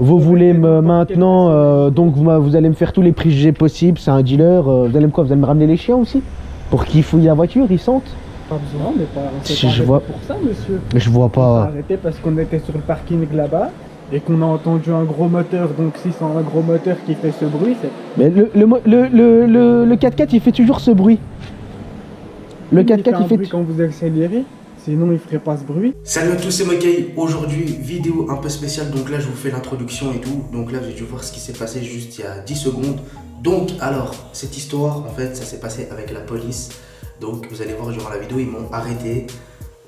Vous voulez maintenant, donc vous allez me faire tous les préjugés possibles, c'est un dealer, vous allez me quoi? Vous allez me ramener les chiens aussi? Pour qu'ils fouillent la voiture, ils sentent? Pas besoin, mais pas, on s'est Je pas arrêté vois- pour ça, monsieur. Je vois On s'est pas. arrêté parce qu'on était sur le parking là-bas et qu'on a entendu un gros moteur. Donc si c'est un gros moteur qui fait ce bruit, c'est... Mais le 4x4 il fait toujours ce bruit. Le 4x4 il fait. bruit quand vous accélérez, sinon il ferait pas ce bruit. Salut à tous, c'est Mokai. Aujourd'hui, vidéo un peu spéciale. Donc là, je vous fais l'introduction et tout. Donc là, vous avez dû voir ce qui s'est passé juste il y a 10 secondes. Donc, alors, cette histoire, en fait, ça s'est passé avec la police. Donc, vous allez voir durant la vidéo, ils m'ont arrêté.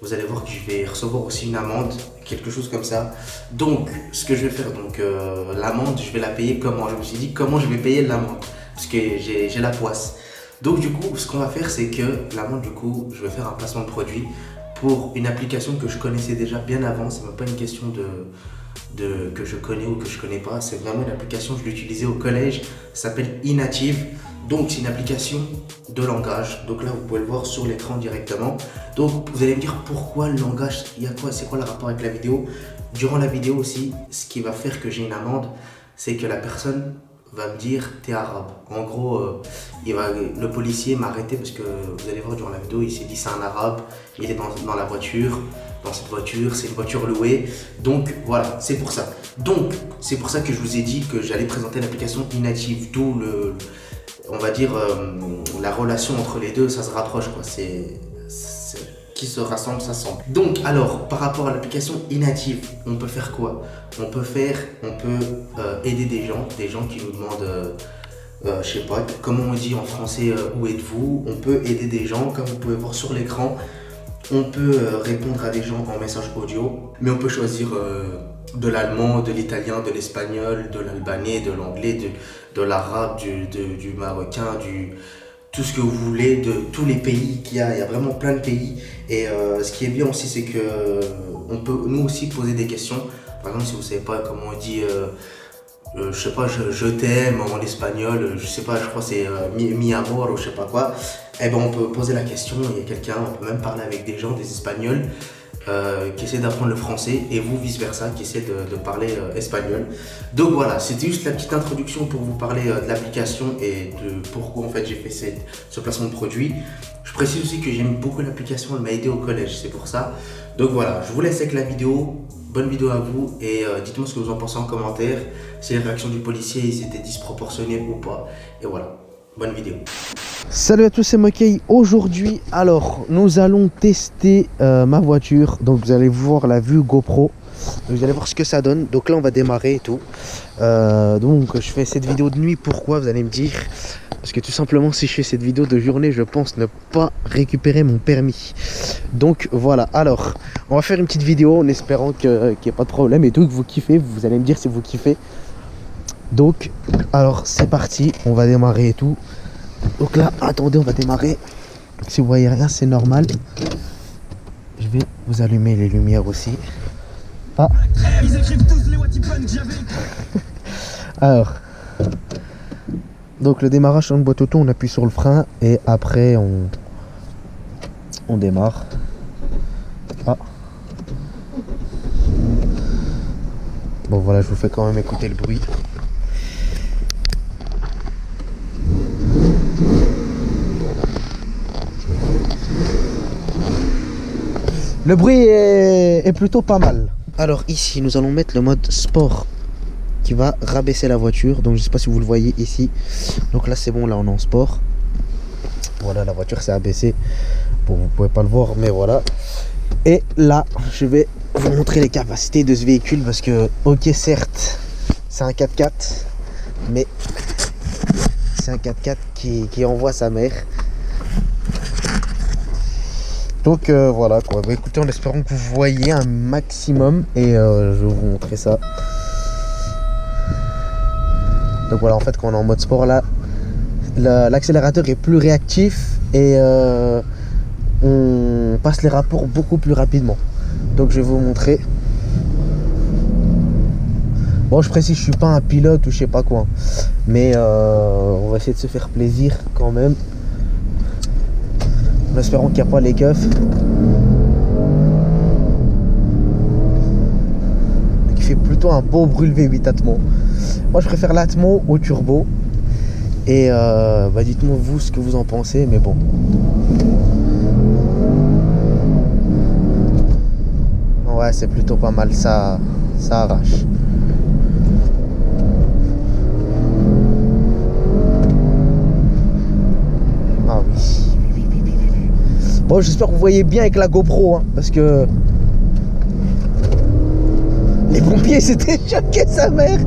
Vous allez voir que je vais recevoir aussi une amende, quelque chose comme ça. Donc, ce que je vais faire, donc l'amende, je vais la payer comment? Je me suis dit, comment je vais payer l'amende? Parce que j'ai la poisse. Donc, du coup, ce qu'on va faire, c'est que l'amende, du coup, je vais faire un placement de produit pour une application que je connaissais déjà bien avant. C'est même pas une question que je connais ou que je connais pas. C'est vraiment une application, je l'utilisais au collège. Ça s'appelle Inative. Donc c'est une application de langage. Donc là vous pouvez le voir sur l'écran directement. Donc vous allez me dire pourquoi le langage, il y a quoi, c'est quoi le rapport avec la vidéo? Durant la vidéo aussi, ce qui va faire que j'ai une amende, c'est que la personne va me dire t'es arabe. En gros, le policier m'a arrêté parce que vous allez voir durant la vidéo, il s'est dit c'est un arabe, il est dans la voiture, dans cette voiture, c'est une voiture louée. Donc voilà, c'est pour ça. Donc c'est pour ça que je vous ai dit que j'allais présenter l'application Inative, d'où on va dire la relation entre les deux, ça se rapproche quoi. C'est qui se rassemble, ça semble. Donc alors, par rapport à l'application Inative, on peut faire quoi? On peut aider des gens qui nous demandent, je sais pas, comment on dit en français, où êtes-vous? On peut aider des gens, comme vous pouvez voir sur l'écran. On peut répondre à des gens en message audio, mais on peut choisir de l'allemand, de l'italien, de l'espagnol, de l'albanais, de l'anglais, de l'arabe, du marocain, tout ce que vous voulez, de tous les pays qu'il y a. Il y a vraiment plein de pays. Et ce qui est bien aussi, c'est que on peut nous aussi poser des questions. Par exemple, si vous ne savez pas comment on dit, je sais pas, je t'aime en espagnol, je sais pas, je crois que c'est mi amor ou je sais pas quoi. Eh ben on peut poser la question, il y a quelqu'un, on peut même parler avec des gens, des Espagnols qui essaient d'apprendre le français et vous vice versa qui essaient de parler espagnol. Donc voilà, c'était juste la petite introduction pour vous parler de l'application et de pourquoi en fait j'ai fait ce placement de produit. Je précise aussi que j'aime beaucoup l'application, elle m'a aidé au collège, c'est pour ça. Donc voilà, je vous laisse avec la vidéo. Bonne vidéo à vous et dites-moi ce que vous en pensez en commentaire, si les réactions du policier étaient disproportionnées ou pas. Et voilà, bonne vidéo. Salut à tous, c'est Mokai. Aujourd'hui, alors, nous allons tester ma voiture. Donc, vous allez voir la vue GoPro. Vous allez voir ce que ça donne. Donc là, on va démarrer et tout. Donc, je fais cette vidéo de nuit. Pourquoi? Vous allez me dire. Parce que tout simplement, si je fais cette vidéo de journée, je pense ne pas récupérer mon permis. Donc, voilà. Alors, on va faire une petite vidéo en espérant qu'il n'y ait pas de problème et tout, que vous kiffez. Vous allez me dire si vous kiffez. Donc, alors, c'est parti. On va démarrer et tout. Donc là, attendez, on va démarrer. Si vous voyez rien, c'est normal. Je vais vous allumer les lumières aussi. Ah. Ils écrivent tous les Watipan que j'avais. Alors. Donc le démarrage sur une boîte auto, on appuie sur le frein et après on démarre. Ah. Bon voilà, je vous fais quand même écouter le bruit. Le bruit est plutôt pas mal. Alors ici, nous allons mettre le mode sport qui va rabaisser la voiture. Donc je sais pas si vous le voyez ici. Donc là c'est bon, là on est en sport. Voilà, la voiture s'est abaissée. Bon, vous pouvez pas le voir, mais voilà. Et là, je vais vous montrer les capacités de ce véhicule parce que, ok, certes, c'est un 4x4, mais c'est un 4x4 qui envoie sa mère. Donc voilà quoi, bah, écoutez, en espérant que vous voyez un maximum et je vais vous montrer ça. Donc voilà, en fait quand on est en mode sport là, l'accélérateur est plus réactif et on passe les rapports beaucoup plus rapidement. Donc je vais vous montrer. Bon, je précise, je suis pas un pilote ou je sais pas quoi, mais on va essayer de se faire plaisir quand même. En espérant qu'il n'y a pas les keufs. Donc il fait plutôt plutôt un beau brûle V8 Atmo. Moi je préfère l'Atmo au turbo. Et bah dites-moi vous ce que vous en pensez, mais bon. Ouais, c'est plutôt pas mal, ça arrache. Ah oui. Bon, j'espère que vous voyez bien avec la GoPro, hein, parce que les pompiers s'étaient choqués sa mère.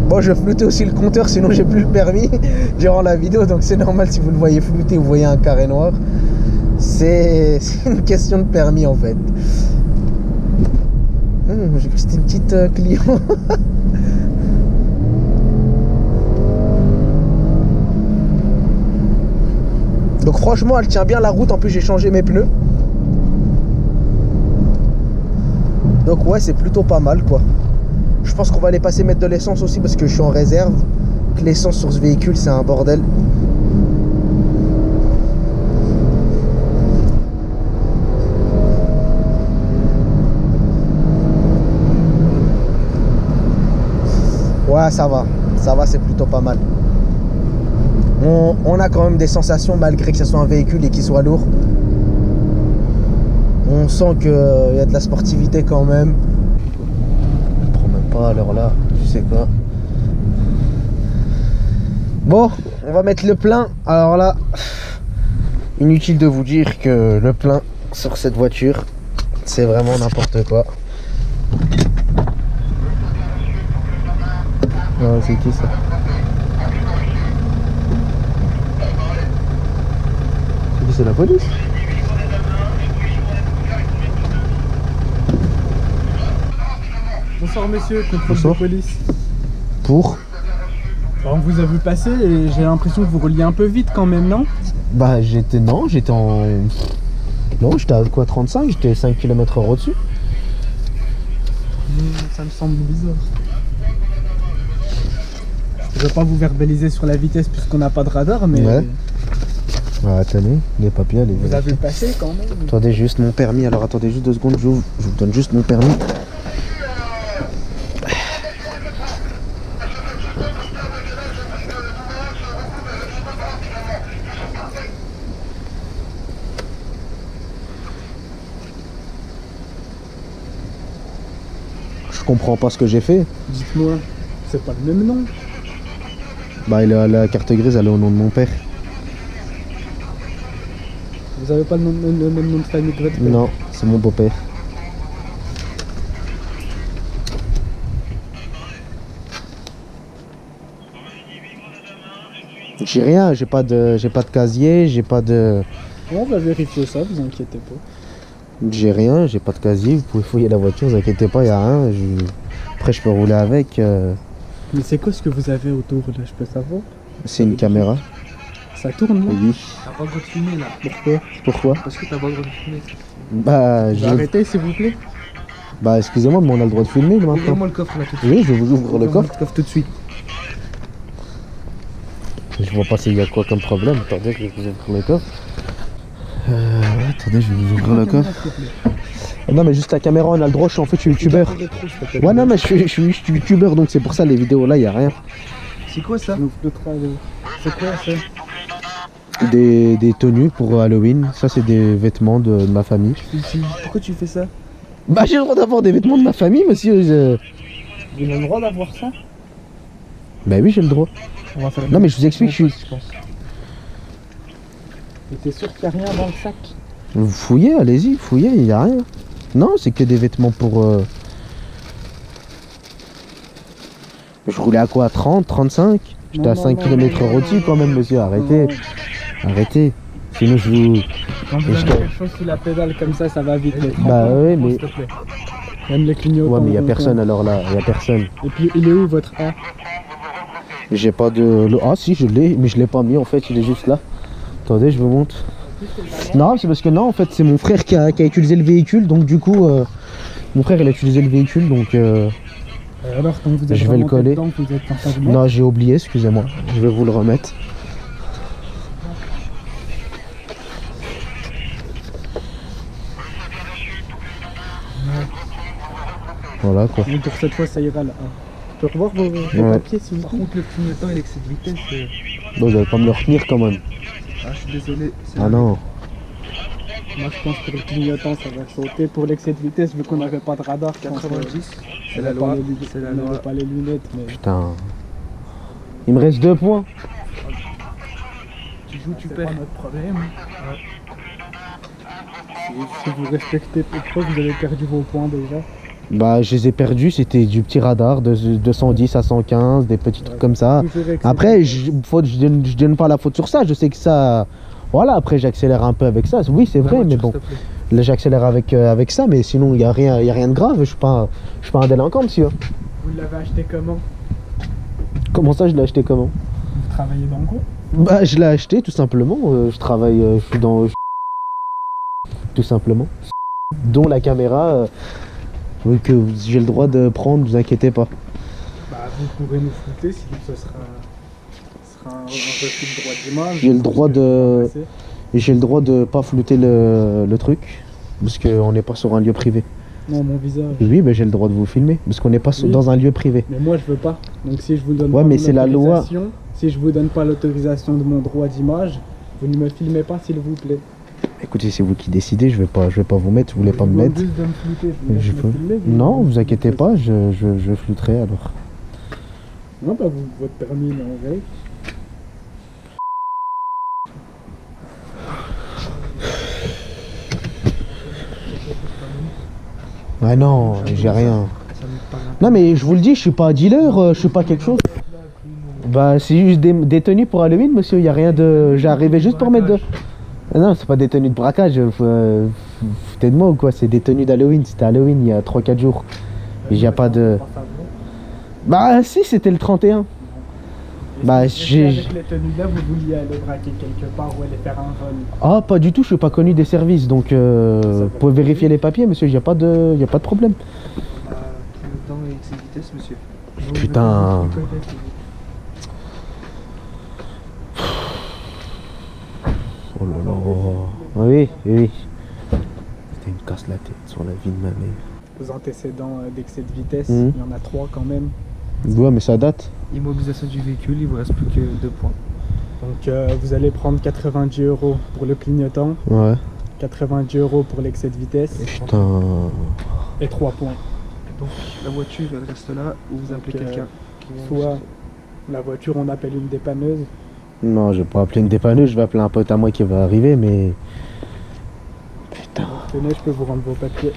Bon, je floutais aussi le compteur, sinon j'ai plus le permis durant la vidéo, donc c'est normal si vous le voyez flouter, vous voyez un carré noir. C'est une question de permis en fait. J'ai cru que c'était une petite Clio. Donc franchement, elle tient bien la route. En plus, j'ai changé mes pneus. Donc ouais, c'est plutôt pas mal quoi. Je pense qu'on va aller passer mettre de l'essence aussi parce que je suis en réserve. Que l'essence sur ce véhicule, c'est un bordel. Ouais, ça va, c'est plutôt pas mal. On a quand même des sensations malgré que ce soit un véhicule et qu'il soit lourd. On sent qu'il y a de la sportivité quand même. Je prends même pas à l'heure là, tu sais quoi. Bon, on va mettre le plein. Alors là, inutile de vous dire que le plein sur cette voiture, c'est vraiment n'importe quoi. Ah, c'est qui ça? C'est la police. Bonsoir monsieur, contrôle de police. Pour? Alors, on vous a vu passer et j'ai l'impression que vous rouliez un peu vite quand même, non? Bah j'étais à quoi, 35, j'étais 5 km/h au-dessus. Ça me semble bizarre. Je ne vais pas vous verbaliser sur la vitesse puisqu'on n'a pas de radar, mais... Ouais. Ah, attendez, les papiers, les... Vous avez passé quand même. Attendez juste mon permis, alors attendez juste 2 secondes, je vous donne juste mon permis. Je comprends pas ce que j'ai fait. Dites-moi, c'est pas le même nom. Bah la carte grise, elle est au nom de mon père. Vous avez pas le même nom de famille que votre père? Non, c'est mon beau-père. J'ai rien, j'ai pas de casier, j'ai pas de... On va vérifier ça, vous inquiétez pas. J'ai rien, j'ai pas de casier, vous pouvez fouiller la voiture, vous inquiétez pas, y a rien. Après je peux rouler avec. Mais c'est quoi ce que vous avez autour là, je peux savoir? C'est une caméra. Ça tourne là? Oui. T'as pas le droit de filmer là. Pourquoi? Pourquoi? Parce que t'as pas le droit de filmer. Bah, Arrêtez s'il vous plaît. Bah excusez-moi, mais on a le droit de filmer maintenant. Ouvrez-moi le coffre là tout de suite. Oui, je vous ouvre le coffre. Coffre tout de suite. Je vois pas s'il y a quoi comme problème. Attendez, je vais vous ouvrir le coffre. Attendez, je vais vous ouvrir le coffre. Non mais juste la caméra, on a le droit, en fait je suis youtubeur. Ouais non mais je suis youtubeur, donc c'est pour ça les vidéos là, il y a rien. C'est quoi ça? C'est quoi ça? Des tenues pour Halloween, ça c'est des vêtements de ma famille. Pourquoi tu fais ça? Bah j'ai le droit d'avoir des vêtements de ma famille monsieur. Vous avez le droit d'avoir ça? Bah oui j'ai le droit. On va faire Non mais je vous explique, je suis... Et t'es sûr qu'il n'y a rien dans le sac? Vous fouillez, allez-y, fouillez, il n'y a rien. Non, c'est que des vêtements pour... Je roulais à quoi, 30, 35? J'étais à 5 km/h au-dessus quand même, monsieur, arrêtez. Arrêtez. Sinon je vous... Quand vous avez quelque chose sous la pédale comme ça va vite. Les Bah oui, mais... s'il te plaît. Même les clignotants. Ouais, mais il n'y a personne alors là, il n'y a personne. Et puis il est où votre A? J'ai pas de... Ah si, je l'ai, mais je l'ai pas mis en fait, il est juste là. Attendez, je vous montre. Non, c'est parce que non, en fait, c'est mon frère qui a utilisé le véhicule, donc du coup, mon frère il a utilisé le véhicule, donc alors, quand vous êtes je vais le coller. dedans, vous êtes en train de Non, j'ai oublié, excusez-moi, je vais vous le remettre. Voilà quoi. Mais pour cette fois, ça ira là. Hein. Je peux revoir vos Ouais. papiers s'il vous Par plaît. contre, le clignotant et l'excès de vitesse. Bon, vous allez pas me le retenir quand même. Ah, je suis désolé. c'est Ah la- non. Moi, je pense que le clignotant, ça va sauter. Pour l'excès de vitesse, vu qu'on n'avait pas de radar, je pense que 90, c'est on la avait loi. pas les lunettes- C'est la on avait loi. pas les lunettes, mais Putain. Il me reste 2 points. Tu joues, tu c'est perds. pas notre problème. Si vous respectez pourquoi vous avez perdu vos points déjà. Bah, je les ai perdus, c'était du petit radar de 210 à 115, des petits trucs comme ça. Toujours excès Après, de je donne pas la faute sur ça, je sais que ça. Voilà, après j'accélère un peu avec ça. Oui, c'est La vrai, mais voiture, bon. s'il te plaît. Là, j'accélère avec ça, mais sinon, il y a rien de grave. Je suis pas un délinquant, monsieur. Vous l'avez acheté comment? Comment ça, je l'ai acheté comment? Vous travaillez dans le groupe? Bah, je l'ai acheté tout simplement. Je travaille, je suis dans. Tout simplement. Dont la caméra. Oui, que j'ai le droit de prendre, vous inquiétez pas. Bah, vous pourrez nous flouter si ce sera un refus de droit d'image. J'ai le droit de- Passer. Et j'ai le droit de pas flouter le truc. Parce qu'on n'est pas sur un lieu privé. Non, mon visage. Oui, mais j'ai le droit de vous filmer. Parce qu'on n'est pas Oui. dans un lieu privé. Mais moi, je veux pas. Donc, si je vous donne Ouais, pas mais mon c'est la loi. autorisation, si je vous donne pas l'autorisation de mon droit d'image, vous ne me filmez pas, s'il vous plaît. Écoutez, c'est vous qui décidez, je vais pas vous mettre, vous voulez pas Je me vous demande mettre. juste de me flouter. Je vous laisse Je me peux- filmer, Non, vous inquiétez pas, je flouterai alors. Non, bah, votre permis, il est en veille. Ah non, j'ai rien. Ça me paraît. Non mais je vous le dis, je suis pas dealer, je suis pas quelque chose. Bah c'est juste des tenues pour Halloween, monsieur, y a rien de... J'ai arrivé juste pour mettre de... Ah non, c'est pas des tenues de braquage, foutez de moi ou quoi, c'est des tenues d'Halloween, c'était Halloween il y a 3-4 jours. Et y a pas de... Bah si, c'était le 31. Bah, Est-ce que j'ai- avec les tenues là, vous vouliez aller braquer quelque part ou aller faire un vol? Ah pas du tout, je suis pas connu des services, donc vous pouvez vérifier les papiers, monsieur, y a pas de problème. Clignotant et excès de vitesse, monsieur. Putain. Oh là là. Oui, oui. C'était une casse la tête sur la vie de ma mère. Vos antécédents d'excès de vitesse, Mhm. il y en a 3 quand même. Ouais, mais ça date. Immobilisation du véhicule, il vous reste plus que 2 points. Donc vous allez prendre 90 € pour le clignotant, Ouais. 90 € pour l'excès de vitesse Putain. et 3 points. Donc la voiture, elle reste là, ou vous appelez Donc, quelqu'un. Soit la voiture, on appelle une dépanneuse. Non, je vais pas appeler une dépanneuse, je vais appeler un pote à moi qui va arriver, mais. Putain. Tenez, je peux vous rendre vos papiers.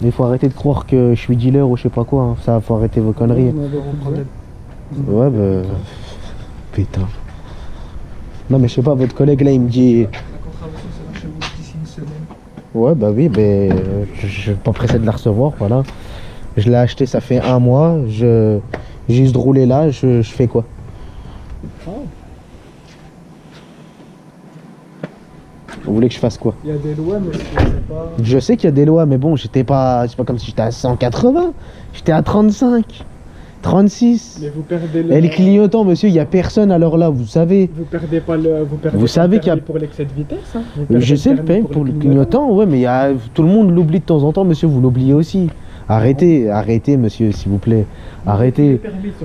Il faut arrêter de croire que je suis dealer ou je sais pas quoi. Hein. Ça, faut arrêter vos conneries. Vous m'avez Problème. besoin. Ouais, bah. Putain. Non, mais je sais pas, votre collègue là, il me dit. La contravention sera chez vous d'ici une semaine. Ouais, bah oui, mais je suis pas pressé de la recevoir, voilà. Je l'ai acheté, ça fait 1 mois. J'ai juste roulé là, je fais quoi? Ah, Vous voulez que je fasse quoi? il y a des lois, mais je sais pas. Je sais qu'il y a des lois, mais bon, c'est pas comme si j'étais à 180. J'étais à 35, 36. Mais vous perdez Et les clignotants, monsieur, il y a personne alors là, vous savez. Vous perdez pas le. Vous perdez Vous pas savez le qu'il y a- permis pour l'excès de vitesse. Hein. Vous perdez Je sais le permis payer pour le clignotant, ouais, mais il y a, tout le monde l'oublie de temps en temps, monsieur, vous l'oubliez aussi. Arrêtez, arrêtez, monsieur, s'il vous plaît. Arrêtez,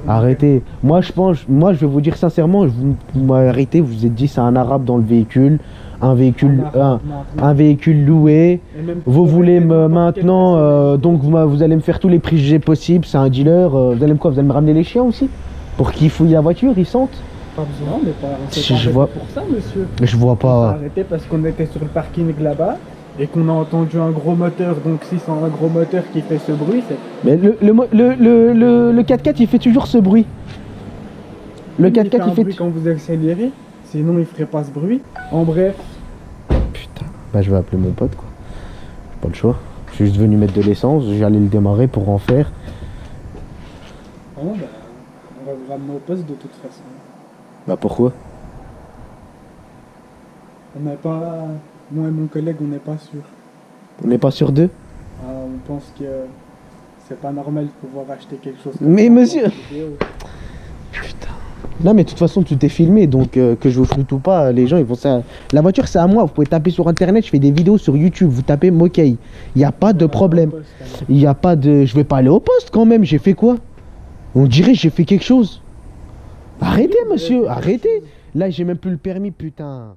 arrêtez. Moi, je vais vous dire sincèrement, vous m'avez arrêté, vous vous êtes dit c'est un arabe dans le véhicule, un véhicule loué. Vous voulez me maintenant, donc vous allez me faire tous les préjugés possibles, c'est un dealer. Vous allez me quoi? Vous allez me ramener les chiens aussi? Pour qu'ils fouillent la voiture, ils sentent? Pas besoin, mais pas. on s'est Si pas je arrêté vois- pour ça, monsieur. Je vois On s'est pas. arrêté parce qu'on était sur le parking là-bas et qu'on a entendu un gros moteur. Donc si c'est un gros moteur qui fait ce bruit, c'est. Mais le 4x4 il fait toujours ce bruit. Le Il fait 4x4 un il fait. bruit quand vous accélérez. Sinon, il ferait pas ce bruit. En bref, Putain. Bah je vais appeler mon pote quoi. J'ai pas le choix. Je suis juste venu mettre de l'essence, j'allais le démarrer pour en faire. bon, bah, on va vous ramener au poste de toute façon. Bah pourquoi? On n'est pas. Moi et mon collègue, on n'est pas sûr. On n'est pas sur deux? On pense que c'est pas normal de pouvoir acheter quelque chose. Mais comme ça monsieur- en vidéo. Putain. Non mais de toute façon tout est filmé donc que je vous floute ou pas, les gens ils vont ça. La voiture c'est à moi, vous pouvez taper sur internet, je fais des vidéos sur YouTube, vous tapez Mokay. Il n'y a pas de problème. Il n'y a pas de. Je vais pas aller au poste quand même, j'ai fait quoi? On dirait que j'ai fait quelque chose. Arrêtez monsieur, arrêtez. Là j'ai même plus le permis putain.